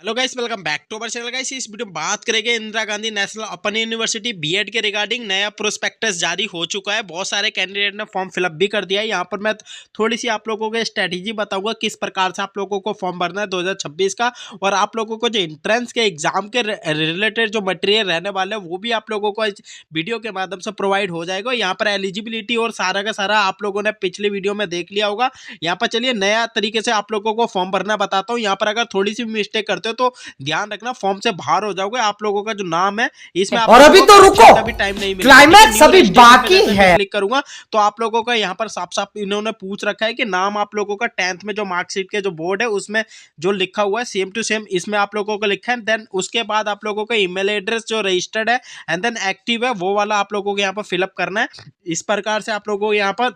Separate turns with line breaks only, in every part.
Hello guys, welcome back to our channel. Guys, इस वीडियो में बात करेंगे Indira Gandhi national open university B Ed के रिगार्डिंग नया प्रोस्पेक्टस जारी हो चुका है। बहुत सारे कैंडिडेट ने फॉर्म फिलअप भी कर दिया है। यहाँ पर मैं थोड़ी सी आप लोगों को स्ट्रेटेजी बताऊंगा किस प्रकार से आप लोगों को फॉर्म भरना है 2026 का, और आप लोगों को जो एंट्रेंस के एग्जाम के रिलेटेड जो मटेरियल रहने वाले हैं वो भी आप लोगों को इस वीडियो के माध्यम से प्रोवाइड हो जाएगा। यहाँ पर एलिजिबिलिटी और सारा का सारा आप लोगों ने पिछले वीडियो में देख लिया होगा। यहाँ पर चलिए नया तरीके से आप लोगों को फॉर्म भरना बताता हूँ। यहाँ पर अगर थोड़ी सी मिस्टेक करते हो तो ध्यान रखना, फॉर्म से बाहर हो जाओगे। आप लोगों का जो नाम है इसमें आप
और अभी तो रुको,
का भी टाइम नहीं मिलेगा।
क्लाइमैक्स अभी बाकी है।
क्लिक करूंगा तो आप लोगों का यहाँ पर साफ साफ इन्होंने पूछ रखा है कि नाम आप लोगों का 10th में जो मार्कशीट के जो बोर्ड है उसमें जो लिखा हुआ है सेम टू सेम इसमें आप लोगों को लिखा है। देन उसके बाद आप लोगों का ईमेल एड्रेस जो रजिस्टर्ड है एंड देन एक्टिव है वो वाला आप लोगों को यहाँ पर फिलअप करना है। इस प्रकार से आप लोगों को यहाँ पर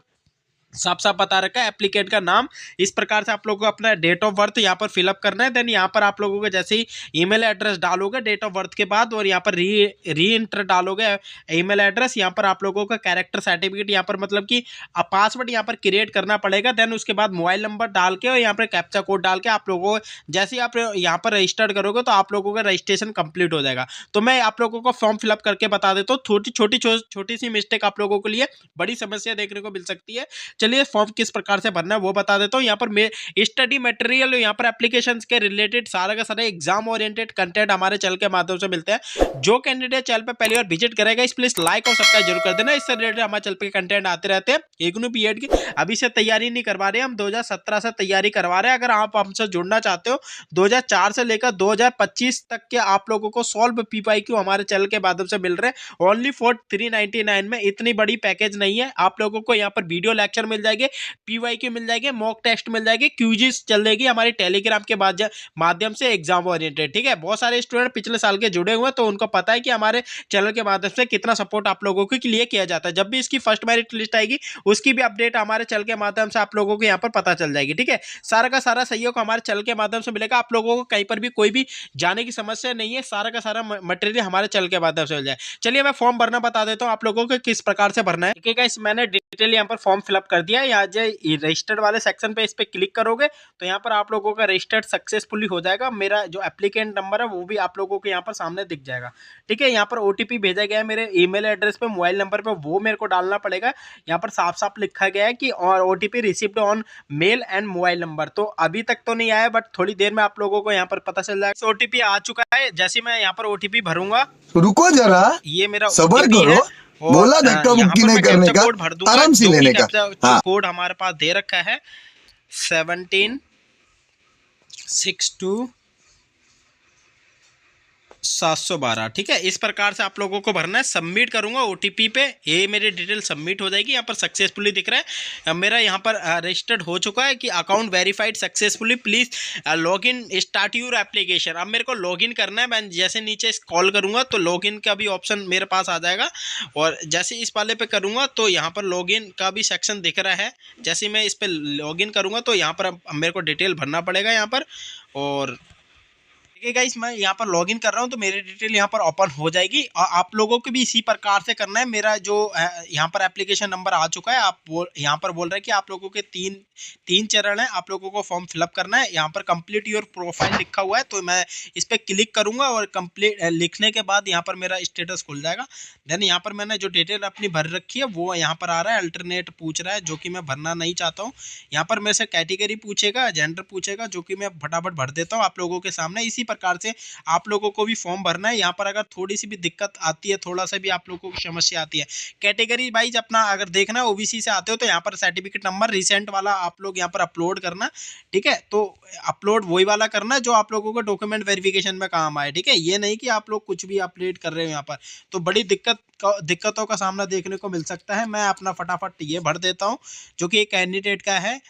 साफ साफ बता रखा है। एप्लीकेंट का नाम इस प्रकार से आप लोगों को अपना डेट ऑफ बर्थ यहाँ पर फिलअप करना है। देन यहाँ पर आप लोगों को जैसे ही ईमेल एड्रेस डालोगे डेट ऑफ बर्थ के बाद और यहाँ पर री इंटर डालोगे ईमेल एड्रेस, यहाँ पर आप लोगों का कैरेक्टर सर्टिफिकेट यहाँ पर मतलब कि पासवर्ड यहाँ पर क्रिएट करना पड़ेगा। देन उसके बाद मोबाइल नंबर डाल के और यहाँ पर कैप्चा कोड डाल के आप लोगों को जैसे ही आप यहाँ पर रजिस्टर्ड करोगे तो आप लोगों का रजिस्ट्रेशन कंप्लीट हो जाएगा। तो मैं आप लोगों को फॉर्म फिलअप करके बता देता हूँ। छोटी सी मिस्टेक आप लोगों के लिए बड़ी समस्या देखने को मिल सकती है। चलिए फॉर्म किस प्रकार से भरना है वो बता देता हूँ। यहाँ पर स्टडी मटेरियल, यहाँ पर एप्लीकेशंस के रिलेटेड सारा का सारा एग्जाम ओरिएंटेड कंटेंट हमारे चैनल के माध्यम से मिलते हैं। जो कैंडिडेट चैनल पे पहली बार विजिट करेगा इस प्लीज लाइक और सब्सक्राइब जरूर कर देना। इससे रिलेटेड हमारे चैनल पे कंटेंट आते रहते हैं। इग्नू बीएड की अभी से तैयारी नहीं करवा रहे, हम 2017 से तैयारी करवा रहे हैं। अगर आप हमसे जुड़ना चाहते हो 2004 से लेकर 2025 तक के आप लोगों को सॉल्व पीवाईक्यू हमारे चैनल के माध्यम से मिल रहे हैं ओनली फॉर 399 में। इतनी बड़ी पैकेज नहीं है। आप लोगों को यहाँ पर वीडियो लेक्चर मिल जाएगी, पीवाईक्यू मिल जाएगी, मॉक टेस्ट मिल जाएगी, क्यूजीज चल जाएगी हमारी टेलीग्राम के माध्यम से एग्जाम ओरिएंटेड। ठीक है, बहुत सारे स्टूडेंट पिछले साल के जुड़े हुए हैं तो उनको पता है कि हमारे चैनल के माध्यम से कितना सपोर्ट आप लोगों के लिए किया जाता है। जब भी इसकी फर्स्ट मेरिट लिस्ट आएगी उसकी भी अपडेट हमारे चैनल के माध्यम से आप लोगों को यहाँ पर पता चल जाएगी। ठीक है, सारा का सारा सहयोग हमारे चैनल के माध्यम से मिलेगा। आप लोगों को कहीं पर भी कोई भी जाने की समस्या नहीं है। सारा का सारा मटेरियल हमारे चैनल के माध्यम से मिल जाए। चलिए मैं फॉर्म भरना बता देता हूँ आप लोगों को किस प्रकार से भरना है। ठीक है गाइस, मैंने डिटेल यहाँ पर फॉर्म फिलअप कर दिया है। यहाँ जो रजिस्टर्ड वाले सेक्शन पे इस पे क्लिक करोगे तो यहाँ पर आप लोगों का रजिस्टर्ड सक्सेसफुली हो जाएगा। मेरा जो एप्लीकेंट नंबर है वो भी आप लोगों को यहाँ पर सामने दिख जाएगा। ठीक है, यहाँ पर ओटीपी भेजा गया है मेरे ईमेल एड्रेस पे, मोबाइल नंबर पे, वो मेरे को डालना पड़ेगा। यहाँ पर साफ साफ लिखा गया है कि और OTP received on male and mobile number. तो अभी तक तो नहीं आया बट थोड़ी देर में आप लोगों को यहाँ पर पता चल जाएगा। ओटीपी आ चुका है। जैसे मैं यहाँ पर ओटीपी भरूंगा,
रुको जरा,
ये मेरा
सबर करो। बोला धक्का मुक्की नहीं करने का, आराम से लेने का।
हाँ, कोड हमारे पास दे रखा है 1762-712। ठीक है, इस प्रकार से आप लोगों को भरना है। सबमिट करूंगा ओटीपी पे, ये मेरी डिटेल सबमिट हो जाएगी। यहाँ पर सक्सेसफुली दिख रहा है मेरा यहाँ पर रजिस्टर्ड हो चुका है कि account verified successfully, please log in start your application. अब मेरे को लॉग इन करना है। मैं जैसे नीचे कॉल करूंगा तो लॉग इन का भी ऑप्शन मेरे पास आ जाएगा और जैसे इस वाले पे करूंगा तो यहाँ पर लॉग इन का भी सेक्शन दिख रहा है। जैसे मैं इस पर लॉग इन करूंगा तो यहाँ पर मेरे को डिटेल भरना पड़ेगा यहाँ पर। और ठीक है गाइस, मैं यहाँ पर लॉगिन कर रहा हूँ तो मेरी डिटेल यहाँ पर ओपन हो जाएगी। और आप लोगों को भी इसी प्रकार से करना है। मेरा जो यहाँ पर एप्लीकेशन नंबर आ चुका है। आप यहाँ पर बोल रहे हैं कि आप लोगों के तीन चरण है। आप लोगों को फॉर्म फिलअप करना है। यहाँ पर कंप्लीट योर प्रोफाइल लिखा हुआ है तो मैं इस पर क्लिक करूँगा और कंप्लीट लिखने के बाद यहाँ पर मेरा स्टेटस खुल जाएगा। देन यहाँ पर मैंने जो डिटेल अपनी भर रखी है वो यहाँ पर आ रहा है। अल्टरनेट पूछ रहा है जो कि मैं भरना नहीं चाहता हूँ। यहाँ पर मेरे से कैटेगरी पूछेगा, जेंडर पूछेगा जो कि मैं फटाफट भर देता हूँ आप लोगों के सामने। इसी प्रकार से आप लोगों को भी फॉर्म भरना है। यहाँ पर अगर थोड़ी सी भी दिक्कत आती है, थोड़ा सा भी आप लोगों को समस्या आती है, कैटेगरी वाइज अपना अगर देखना है ओबीसी से आते हो तो यहाँ पर सर्टिफिकेट नंबर रिसेंट वाला आप लोग यहाँ पर अपलोड करना। ठीक है, तो अपलोड वही वाला करना जो आप लोगों को डॉक्यूमेंट वेरिफिकेशन में काम आए। ठीक है, ये नहीं कि आप लोग कुछ भी अपडेट कर रहे हो यहाँ पर तो बड़ी दिक्कतों का सामना देखने को मिल सकता है। मैं अपना फटाफट ये भर देता हूँ जो कि एक कैंडिडेट का है।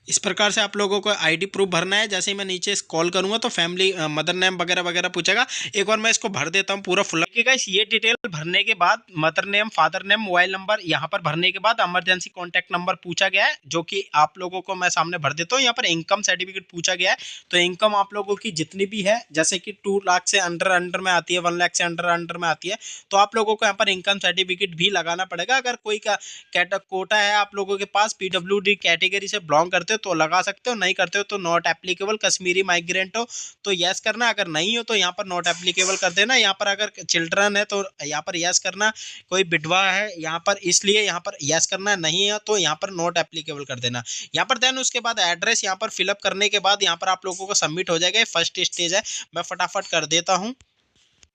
इस प्रकार से आप लोगों को आईडी प्रूफ भरना है। जैसे ही मैं नीचे स्क्रॉल करूंगा तो फैमिली मदर नेम वगैरह वगैरह पूछेगा। एक बार मैं इसको भर देता हूं पूरा फुल। गाइस ये डिटेल भरने के बाद mother name, father name, mobile number यहाँ पर भरने के बाद इमरजेंसी कॉन्टैक्ट नंबर पूछा गया है, जो कि आप लोगों को मैं सामने भर देता हूँ। यहाँ पर इनकम सर्टिफिकेट पूछा गया है, तो इनकम आप लोगों की जितनी भी है, जैसे कि 2 लाख से अंडर में आती है, 1 लाख से अंडर में आती है, तो आप लोगों को यहाँ पर इनकम सर्टिफिकेट भी लगाना पड़ेगा। अगर कोई का कोटा है आप लोगों के पास, पीडब्ल्यूडी कैटेगरी से बिलोंग करते हो तो लगा सकते हो, नहीं करते हो तो नॉट एप्लीकेबल, कश्मीरी माइग्रेंट हो तो यस करना, अगर नहीं हो तो यहाँ पर नॉट एप्लीकेबल कर देना। यहाँ पर अगर चिल्ड्रन है तो यहाँ पर यस करना, कोई विधवा है यहाँ पर इसलिए यहाँ पर यस करना, नहीं है तो यहाँ पर नॉट एप्लीकेबल कर देना। यहाँ पर देन उसके बाद एड्रेस यहाँ पर फिलअप करने के बाद यहाँ पर आप लोगों को सबमिट हो जाएगा। फर्स्ट स्टेज है, मैं फटाफट कर देता हूँ।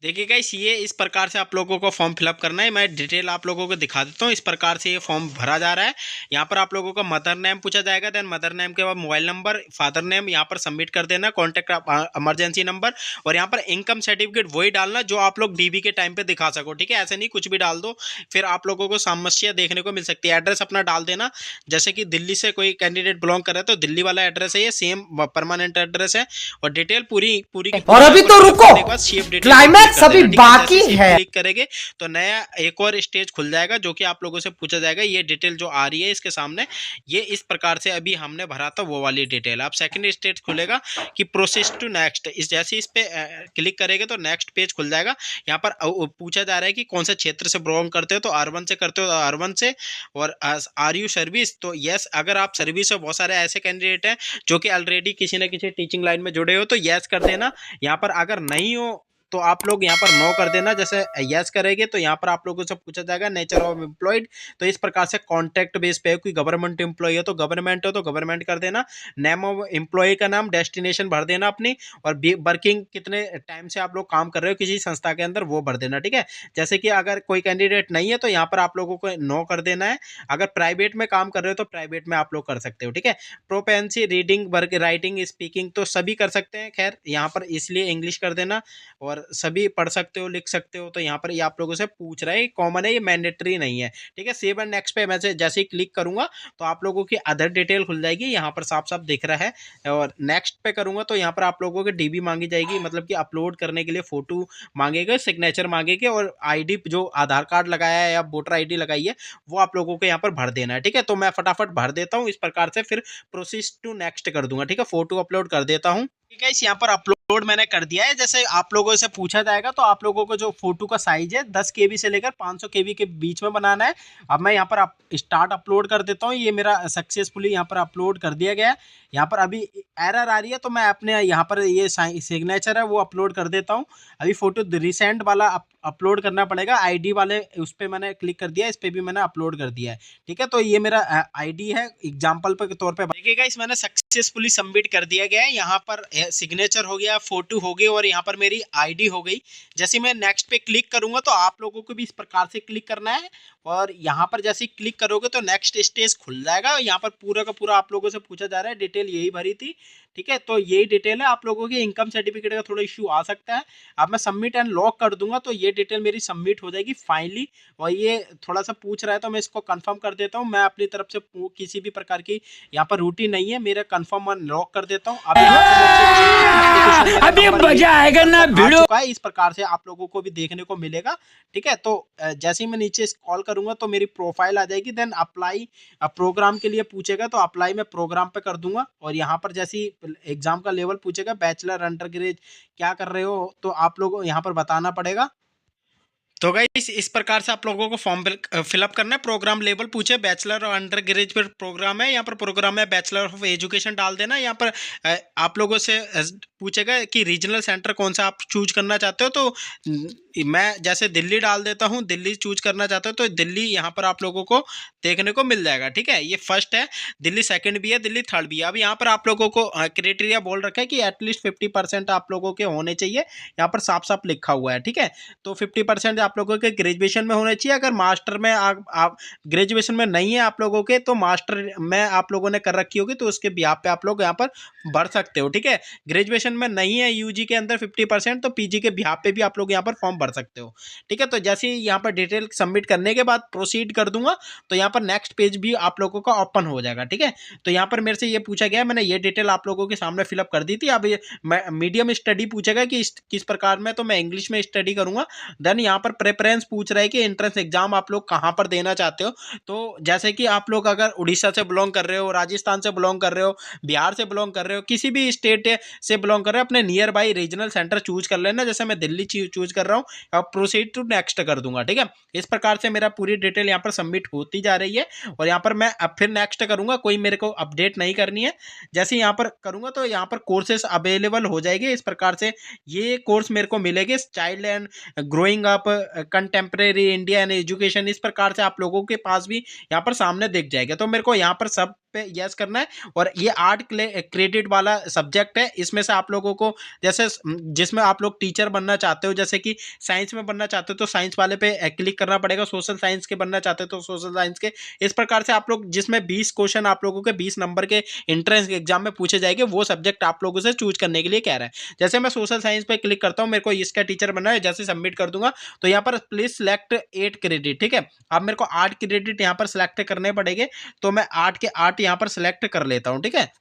देखिए गाइस ये इस प्रकार से आप लोगों को फॉर्म फिलअप करना है। मैं डिटेल आप लोगों को दिखा देता हूँ। इस प्रकार से ये फॉर्म भरा जा रहा है। यहाँ पर आप लोगों का मदर नेम पूछा जाएगा, देन मदर नेम के बाद मोबाइल नंबर, फादर नेम यहाँ पर सबमिट कर देना, कॉन्टैक्ट इमरजेंसी नंबर, और यहाँ पर इनकम सर्टिफिकेट वही डालना जो आप लोग डीबी के टाइम पे दिखा सको। ठीक है, ऐसे नहीं कुछ भी डाल दो, फिर आप लोगों को समस्या देखने को मिल सकती है। एड्रेस अपना डाल देना, जैसे कि दिल्ली से कोई कैंडिडेट बिलोंग कर रहा है तो दिल्ली वाला एड्रेस है, ये सेम परमानेंट एड्रेस है, और डिटेल पूरी
और अभी तो रुको, क्लाइमैक्स अभी बाकी है।
क्लिक करेंगे तो नया एक और स्टेज खुल जाएगा, जो कि आप लोगों से पूछा जाएगा। ये डिटेल जो आ रही है इसके सामने, ये इस प्रकार से अभी हमने भरा था वो वाली डिटेल। अब सेकंड स्टेज खुलेगा कि प्रोसेस टू नेक्स्ट, इस जैसे इस पे क्लिक करेंगे तो नेक्स्ट पेज खुल जाएगा। यहाँ पर पूछा जा रहा है कि कौन से क्षेत्र से बिलोंग करते हो, तो अर्बन से करते हो तो अर्बन से, और आर यू सर्विस, तो यस अगर आप सर्विस हो। बहुत सारे ऐसे कैंडिडेट हैं जो कि ऑलरेडी किसी न किसी टीचिंग लाइन में जुड़े हो तो यस कर देना। यहाँ पर अगर नहीं हो तो आप लोग यहाँ पर नो कर देना। जैसे यस करेंगे तो यहाँ पर आप लोगों से पूछा जाएगा नेचर ऑफ एम्प्लॉयड, तो इस प्रकार से कॉन्ट्रैक्ट बेस पे कोई गवर्नमेंट एम्प्लॉय हो तो गवर्नमेंट हो तो गवर्नमेंट कर देना। नेम ऑफ एम्प्लॉय का नाम, डेस्टिनेशन भर देना अपनी, और वर्किंग कितने टाइम से आप लोग काम कर रहे हो किसी संस्था के अंदर वो भर देना। ठीक है, जैसे कि अगर कोई कैंडिडेट नहीं है तो यहाँ पर आप लोगों को नो कर देना है। अगर प्राइवेट में काम कर रहे हो तो प्राइवेट में आप लोग कर सकते हो। ठीक है, प्रोपेंसी, रीडिंग, वर्क, राइटिंग, स्पीकिंग तो सभी कर सकते हैं, खैर यहाँ पर इसलिए इंग्लिश कर देना, और सभी पढ़ सकते हो लिख सकते हो। तो यहाँ पर ये आप लोगों से पूछ रहा है, कॉमन है, ये मैंडेटरी नहीं है। ठीक है, सेव एंड नेक्स्ट पे मैं जैसे ही क्लिक करूंगा तो आप लोगों की अदर डिटेल खुल जाएगी, यहाँ पर साफ साफ दिख रहा है। और नेक्स्ट पे करूंगा तो यहाँ पर आप लोगों की डीबी मांगी जाएगी, मतलब कि अपलोड करने के लिए फोटो मांगेगा, सिग्नेचर मांगेगे, और आईडी जो आधार कार्ड लगाया है या वोटर आईडी लगाई है वो आप लोगों को यहाँ पर भर देना है। ठीक है, तो मैं फटाफट भर देता हूँ इस प्रकार से, फिर प्रोसेस टू नेक्स्ट कर दूंगा। ठीक है, फोटो अपलोड कर देता हूँ। ठीक है, इस यहाँ पर अपलोड मैंने कर दिया है। जैसे आप लोगों से पूछा जाएगा तो आप लोगों को जो फोटो का साइज है 10 KB से लेकर 500 KB के बीच में बनाना है। अब मैं यहाँ पर स्टार्ट अपलोड कर देता हूँ। ये मेरा सक्सेसफुली यहाँ पर अपलोड कर दिया गया है। यहाँ पर अभी एरर आ रही है तो मैं अपने यहाँ पर ये सिग्नेचर है वो अपलोड कर देता हूँ। अभी फोटो रिसेंट वाला अपलोड करना पड़ेगा, आईडी वाले उस पर मैंने क्लिक कर दिया, इस पर भी मैंने अपलोड कर दिया है। ठीक है, तो ये मेरा आईडी है, एग्जाम्पल के तौर पर देखिएगा। इस मैंने सक्सेसफुली सबमिट कर दिया गया है। यहाँ पर सिग्नेचर हो गया, फोटो हो गई, और यहाँ पर मेरी आईडी हो गई। जैसे मैं नेक्स्ट पे क्लिक करूंगा तो आप लोगों को भी इस प्रकार से क्लिक करना है, और यहाँ पर जैसे क्लिक करोगे तो नेक्स्ट स्टेज खुल जाएगा। यहाँ पर पूरा का पूरा आप लोगों से पूछा जा रहा है, डिटेल यही भरी थी। ठीक है, तो यही डिटेल है। आप लोगों की इनकम सर्टिफिकेट का थोड़ा इश्यू आ सकता है। अब मैं सबमिट एंड लॉक कर दूंगा तो ये डिटेल मेरी सबमिट हो जाएगी फाइनली। और ये थोड़ा सा पूछ रहा है तो मैं इसको कंफर्म कर देता हूँ। मैं अपनी तरफ से किसी भी प्रकार की यहाँ पर रूटीन नहीं है, मेरा कंफर्म लॉक कर देता हूँ।
अभी मजा आएगा ना वीडियो।
इस प्रकार से आप लोगों को भी देखने को मिलेगा। ठीक है, तो जैसे ही मैं नीचे स्क्रॉल करूंगा तो मेरी प्रोफाइल आ जाएगी, देन अप्लाई प्रोग्राम के लिए पूछेगा तो अप्लाई मैं प्रोग्राम पे कर दूंगा। और यहाँ पर जैसे एग्जाम का लेवल पूछेगा, बैचलर, अंडर ग्रेड क्या कर रहे हो तो आप लोगों यहाँ पर बताना पड़ेगा। तो गाइस इस प्रकार से आप लोगों को फॉर्म फिलअप करना है। प्रोग्राम लेवल पूछे, बैचलर और अंडर ग्रेजुएट प्रोग्राम है, यहाँ पर प्रोग्राम है बैचलर ऑफ एजुकेशन डाल देना। यहाँ पर आप लोगों से पूछेगा कि रीजनल सेंटर कौन सा आप चूज करना चाहते हो, तो मैं जैसे दिल्ली डाल देता हूँ, दिल्ली चूज करना चाहते हो तो दिल्ली यहाँ पर आप लोगों को देखने को मिल जाएगा। ठीक है, ये फर्स्ट है, दिल्ली सेकंड भी है, दिल्ली थर्ड भी है। अब यहाँ पर आप लोगों को क्राइटेरिया बोल रखा है कि एटलीस्ट 50% आप लोगों के होने चाहिए, यहाँ पर साफ साफ लिखा हुआ है। ठीक है, तो 50% आप लोगों के ग्रेजुएशन में होने चाहिए। अगर मास्टर में आप ग्रेजुएशन में नहीं है आप लोगों के, तो मास्टर में आप लोगों ने कर रखी होगी तो उसके बिहाफ पे आप लोग यहाँ पर भर सकते हो। ठीक है, ग्रेजुएशन में नहीं है यूजी के अंदर 50%, तो पीजी के बिहाफ पे भी आप लोग यहाँ पर फॉर्म भर सकते हो। ठीक है, तो जैसे ही यहाँ पर डिटेल सबमिट करने के बाद प्रोसीड कर दूंगा तो यहाँ पर नेक्स्ट पेज भी आप लोगों का ओपन हो जाएगा। ठीक है, तो यहाँ पर मेरे से ये पूछा गया, मैंने ये डिटेल आप लोगों के सामने फिलअप कर दी थी। अब ये मीडियम स्टडी पूछेगा कि किस प्रकार में, तो मैं इंग्लिश में स्टडी करूंगा। देन यहाँ पर प्रेफरेंस पूछ रहा है कि एंट्रेंस एग्जाम आप लोग कहाँ पर देना चाहते हो। तो जैसे कि आप लोग अगर उड़ीसा से बिलोंग कर रहे हो, राजस्थान से बिलोंग कर रहे हो, बिहार से बिलोंग कर रहे हो, किसी भी स्टेट से बिलोंग कर रहे हो, अपने near by regional centre choose कर लेना। जैसे मैं दिल्ली चूज कर रहा हूँ, अब प्रोसीड टू नेक्स्ट कर दूंगा। ठीक है, इस प्रकार से मेरा पूरी डिटेल यहाँ पर सबमिट होती जा रही है और यहाँ पर मैं अब फिर नेक्स्ट करूंगा, कोई मेरे को अपडेट नहीं करनी है। जैसे यहाँ पर करूंगा तो यहाँ पर कोर्सेस अवेलेबल हो जाएंगे। इस प्रकार से ये कोर्स मेरे को मिलेंगे, child and growing up, contemporary India and education. इस प्रकार से आप लोगों के पास भी यहाँ पर सामने दिख जाएगा। तो मेरे को यहाँ पर सब पे यस करना है। और ये 8 क्रेडिट वाला सब्जेक्ट है। इसमें से आप लोगों को जैसे जिसमें आप लोग टीचर बनना चाहते हो, जैसे कि साइंस में बनना चाहते हो तो साइंस वाले पे क्लिक करना पड़ेगा, सोशल साइंस के बनना चाहते हो तो सोशल साइंस के। इस प्रकार से आप लोग जिसमें 20 क्वेश्चन आप लोगों के 20 नंबर के एंट्रेंस एग्जाम में पूछे जाएंगे, वो सब्जेक्ट आप लोगों से चूज करने के लिए कह रहा है। जैसे मैं सोशल साइंस पे क्लिक करता हूँ, मेरे को इसका टीचर बनना है, जैसे सबमिट कर दूंगा तो यहाँ पर प्लीज सिलेक्ट 8 क्रेडिट। ठीक है, अब मेरे को 8 क्रेडिट यहाँ पर सिलेक्ट करने पड़ेंगे, तो मैं 8 के 8 यहाँ पर सिलेक्ट कर लेता हूं। ठीक है,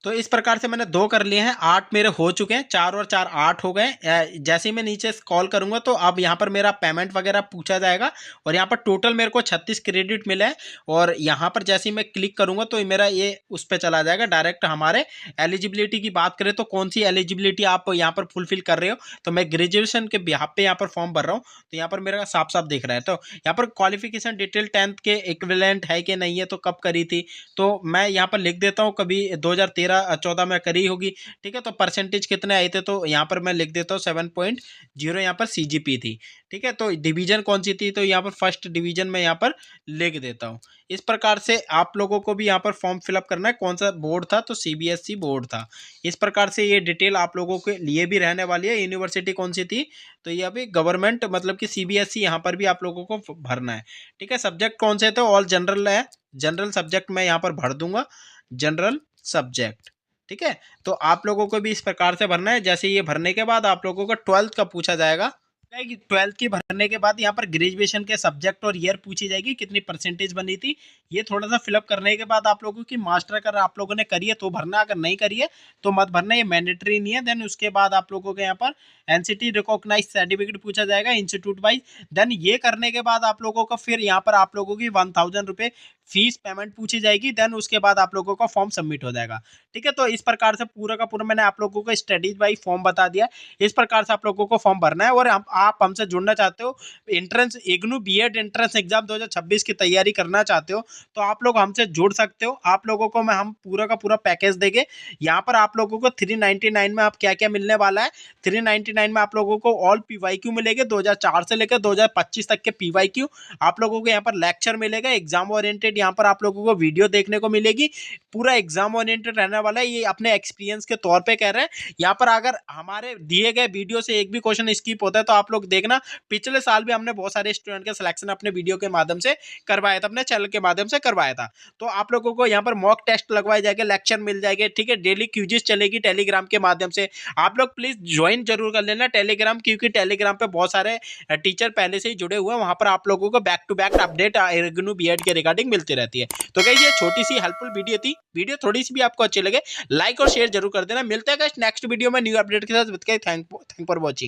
तो इस प्रकार से मैंने 2 कर लिए हैं, 8 मेरे हो चुके हैं, 4 और 4 8 हो गए। जैसे ही मैं नीचे स्क्रॉल करूंगा तो अब यहाँ पर मेरा पेमेंट वगैरह पूछा जाएगा और यहाँ पर टोटल मेरे को 36 क्रेडिट मिले हैं। और यहाँ पर जैसे ही मैं क्लिक करूंगा तो मेरा ये उस पर चला जाएगा डायरेक्ट। हमारे एलिजिबिलिटी की बात करें तो कौन सी एलिजिबिलिटी आप यहाँ पर फुलफिल कर रहे हो, तो मैं ग्रेजुएशन के बिहाफ पे यहाँ पर फॉर्म भर रहा हूँ, तो यहाँ पर मेरा साफ साफ दिख रहा है। तो यहाँ पर क्वालिफिकेशन डिटेल 10th के इक्विवेलेंट है कि नहीं है, तो कब करी थी, तो मैं यहाँ पर लिख देता हूँ कभी 2013-14 में करी होगी। ठीक है, तो परसेंटेज कितने आए थे, तो यहाँ पर मैं लिख देता हूँ 7.0 यहाँ पर CGP थी। ठीक है, तो डिवीजन कौन सी थी, तो यहाँ पर फर्स्ट डिवीजन में यहाँ पर लिख देता हूँ। इस प्रकार से आप लोगों को भी यहाँ पर फॉर्म फिलअप करना है। कौन सा बोर्ड था, तो CBSE बोर्ड था। इस प्रकार से ये डिटेल आप लोगों के लिए भी रहने वाली है। यूनिवर्सिटी कौन सी थी, तो ये अभी गवर्नमेंट मतलब कि CBSE यहाँ पर भी आप लोगों को भरना है। ठीक है, सब्जेक्ट कौन से थे, ऑल जनरल है, जनरल सब्जेक्ट मैं यहाँ पर भर दूंगा, जनरल सब्जेक्ट। ठीक है, तो आप लोगों को भी इस प्रकार से भरना है। जैसे ये भरने के बाद आप लोगों को 12th का पूछा जाएगा। 12th की भरने के बाद यहाँ पर ग्रेजुएशन के सब्जेक्ट और ईयर पूछी जाएगी, कितनी परसेंटेज बनी थी। ये थोड़ा सा फिलअप करने के बाद आप लोगों की मास्टर अगर आप लोगों ने करी है तो भरना, अगर नहीं करी है तो मत भरना, ये मैंडेटरी नहीं है। देन उसके बाद आप लोगों के यहाँ पर NCT रिकॉग्नाइज सर्टिफिकेट पूछा जाएगा इंस्टीट्यूट वाइज। देन ये करने के बाद आप लोगों का फिर यहाँ पर आप लोगों की 1000 रुपये फीस पेमेंट पूछी जाएगी। देन उसके बाद आप लोगों का फॉर्म सबमिट हो जाएगा। ठीक है, तो इस प्रकार से पूरा का पूरा मैंने आप लोगों को स्टडीज वाइज फॉर्म बता दिया। इस प्रकार से आप लोगों को फॉर्म भरना है। और आप हमसे जुड़ना चाहते हो, entrance IGNOU BEd entrance exam 2026 की तैयारी करना चाहते हो, तो आप लोग हमसे जुड़ सकते हो। आप लोगों को हम पूरा का पूरा पैकेज देंगे। यहाँ पर आप लोगों को 399 में आप क्या क्या मिलने वाला है, 399 में आप लोगों को ऑल PYQ मिलेंगे, 2004 से लेकर 2025 तक के PYQ। आप लोगों को यहाँ पर लेक्चर मिलेगा, एग्जाम ओरिएंटेड यहाँ पर आप लोगों को वीडियो देखने को मिलेगी, पूरा एग्जाम ओरिएंटेड रहने वाला है। ये अपने एक्सपीरियंस के तौर पे कह रहे हैं। यहाँ पर अगर हमारे दिए गए वीडियो से एक भी क्वेश्चन स्किप होता है तो आप लोग देखना, पिछले साल भी हमने बहुत सारे स्टूडेंट के सिलेक्शन अपने वीडियो के माध्यम से करवाया था, अपने चैनल के माध्यम से करवाया था। तो आप लोगों को यहाँ पर मॉक टेस्ट लगवाए जाएंगे, लेक्चर मिल जाएंगे। ठीक है, डेली क्यूजिस चलेगी टेलीग्राम के माध्यम से। आप लोग प्लीज ज्वाइन जरूर कर लेना टेलीग्राम, क्योंकि टेलीग्राम पे बहुत सारे टीचर पहले से ही जुड़े हुए हैं। वहां पर आप लोगों को back to back update IGNOU BEd के रिगार्डिंग मिलती रहती है। तो गाइस ये छोटी सी हेल्पफुल वीडियो थी। वीडियो थोड़ी सी भी आपको अच्छी लगे लाइक और शेयर जरूर कर देना। मिलते हैं गाइस नेक्स्ट वीडियो में न्यू अपडेट के साथ। Thank for watching.